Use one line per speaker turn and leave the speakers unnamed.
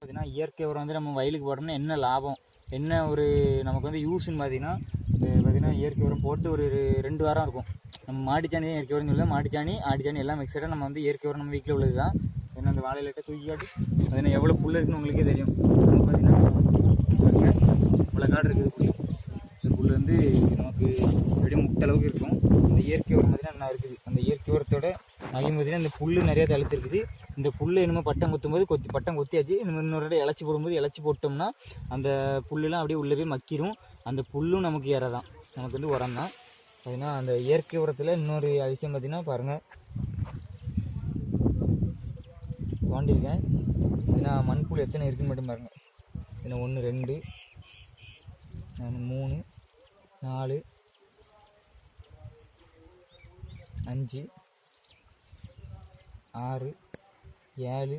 பார்த்தீங்கன்னா இயற்கை உரம் வந்து நம்ம வயலுக்கு போட்டோம்னா என்ன லாபம், என்ன ஒரு நமக்கு வந்து யூஸ்ன்னு பார்த்தீங்கன்னா இயற்கை உரம் போட்டு ஒரு 2 வாரம் இருக்கும். நம்ம மாட்டுச்சாணி தான் இயற்கை உரம் சொல்லலாம். மாட்டுச்சாணி ஆட்டுச்சாணி எல்லாம் மிக்சடாக நம்ம வந்து இயற்கை உரம் நம்ம வீட்டில் உள்ளது தான். ஏன்னா அந்த வாழையில தூக்கி காட்டு பார்த்தீங்கன்னா எவ்வளோ புல் இருக்குன்னு உங்களுக்கே தெரியும். நம்ம பார்த்தீங்கன்னா இவ்வளோ காடு இருக்குது புல். இந்த புல் வந்து நமக்கு எப்படியும் முட்டை அளவுக்கு இருக்கும். இந்த இயற்கை உரம் பார்த்தீங்கன்னா நல்லா இருக்குது. அந்த இயற்கை உரத்தோட மையம் பார்த்தீங்கன்னா இந்த புல் நிறையா தழுத்து இருக்குது. இந்த புல் என்னமோ பட்டம் குத்தும்போது பட்டம் கொத்தியாச்சு. இன்னொரு இடம் இலச்சி போடும்போது இலச்சி போட்டோம்னா அந்த புல்லுலாம் அப்படியே உள்ளே போய் மக்கிரும். அந்த புல்லும் நமக்கு ஏறதான், நமக்கு வந்து உரம் தான். பார்த்தீங்கன்னா அந்த இயற்கை உரத்தில் இன்னொரு விஷயம் பார்த்தீங்கன்னா பாருங்கள், தோண்டியிருக்கேன். ஏன்னா மண்புழு எத்தனை இருக்குன்னு மட்டும் பாருங்கள். ஏன்னா 1 2 3 4 5 6 7